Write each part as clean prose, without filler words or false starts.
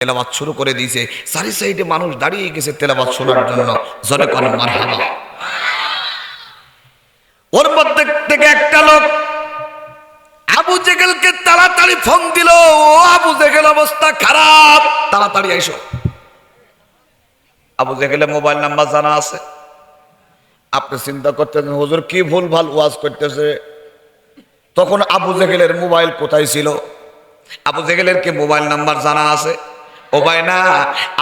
তেলাওয়াত শুরু করে দিয়েছে, চারি সাইডে মানুষ দাঁড়িয়ে গেছে তেলাওয়াত শোনার জন্য। জোরে বলেন মারহাবা। ওর মধ্যে থেকে একটা লোক আবু জেহেলকে তাড়াতাড়ি ফোন দিল, ও আবু জেহেল অবস্থা খারাপ, তাড়াতাড়ি আইসো। আবু জেহেলের মোবাইল নাম্বার জানা আছে। আপনি চিন্তা করতেছেন হুজুর কি ভুল ভাল ওয়াজ করতেছে। তখন আবু জেহেলের মোবাইল কোথায় ছিল? আবু জেহেলের কি মোবাইল নাম্বার জানা আছে? ও ভাই না,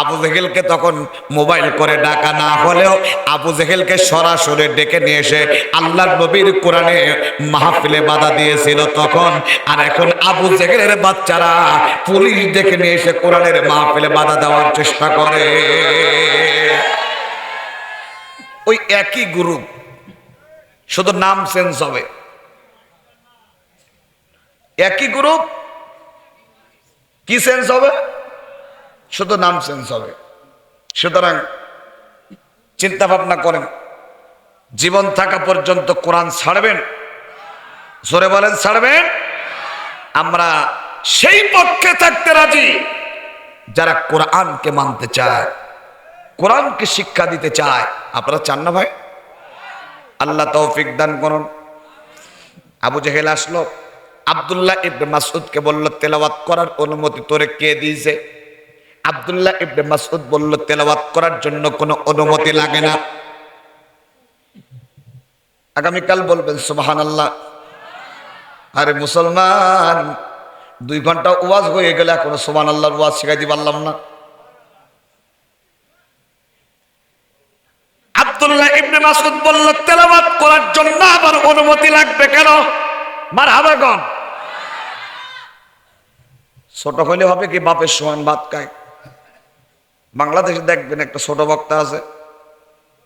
আবু জেহেলকে তখন মোবাইল করে ডাকা না হলেও আবু জেহেলকে সরাসরি ডেকে নিয়ে এসে আল্লাহর নবীর কোরআনে মাহফিলে বাধা দিয়েছিল তখন। আর এখন আবু জেহেলের বাচ্চারা পুলিশ ডেকে নিয়ে এসে কোরআনের মাহফিলে বাধা দেওয়ার চেষ্টা করে। ওই একই গ্রুপ, শুধু নাম চেঞ্জ হবে। একই গ্রুপ, কি চেঞ্জ হবে? শুধু নাম চেঞ্জ হবে। সুতরাং চিন্তা ভাবনা করেন, জীবন থাকা পর্যন্ত কোরআন ছাড়বেন? জোরে বলেন ছাড়বেন? আমরা সেই পক্ষে থাকতে রাজি যারা কোরআনকে মানতে চায়, কোরআনকে শিক্ষা দিতে চায়। আপনারা চান না ভাই? আল্লাহ তৌফিক দান করুন। আবু জেহেল আসলো, আব্দুল্লাহ ইবনে মাসউদকে বলল তেলাওয়াত করার অনুমতি তোরে কে দিয়েছে? আব্দুল্লাহ ইবনে মাসউদ বলল তেলাওয়াত করার জন্য কোনো অনুমতি লাগে না। আগামীকাল বলবেন সুবহানাল্লাহ। আরে মুসলমান, 2 ঘন্টা ওয়াজ হয়ে গেলে এখনো সুবহানাল্লাহর ওয়াজ শিখাইতে পারলাম না। আব্দুল্লাহ ইবনে মাসউদ বলল তেলাওয়াত করার জন্য আবার অনুমতি লাগবে কেন? মারহাবা গন। ছোট হলে হবে কি বাপের সমান ভাত খায়? বাংলাদেশে দেখবেন একটা ছোট বক্তা আছে,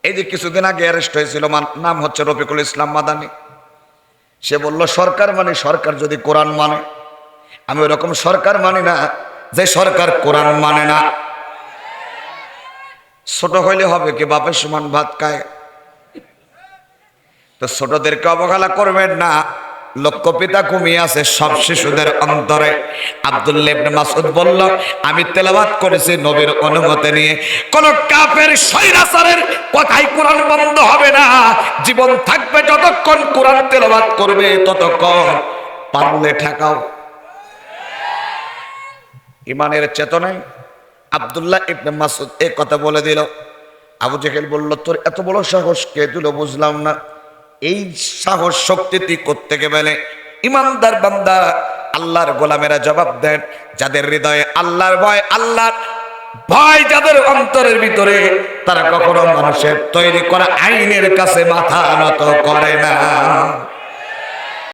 এই যে কিছুদিন আগে অ্যারেস্ট হয়েছিল, নাম হচ্ছে রফিকুল ইসলাম মাদানী। সে বলল সরকার মানে সরকার যদি কোরআন মানে। আমি ওরকম সরকার মানি না যে সরকার কোরআন মানে না। ছোট হইলে হবে কি বাপের সমান ভাত খায়? তো ছোটদেরকে অবহেলা করবেন না। লক্ষ্য পিতা ঘুমিয়ে আছে সব শিশুদের অন্তরে। আব্দুল্লাহ ইবনে মাসউদ বলল আমি তেলাওয়াত করেছি নবীর অনুমতি নিয়ে। কোন কাফের শয়তানের কথাই কোরআন বন্ধ হবে না। জীবন থাকবে যতক্ষণ কোরআন তেলাওয়াত করবে ততক্ষণ। পারলে ঠেকাও। ইমানের চেতনায় আব্দুল্লাহ ইবনে মাসউদ এই কথা বলে দিল। আবু জেহেল বলল তোর এত বড় সাহস কে দিল বুঝলাম না। এই সাহস শক্তি তুই কোত্থেকে পেলে? ইমানদার বান্দা আল্লাহর গোলামেরা জবাব দেন, যাদের হৃদয়ে আল্লাহর ভয় যাদের অন্তরের ভিতরে, তারা কখনো মানুষের তৈরি করা আইনের কাছে মাথা নত করে না।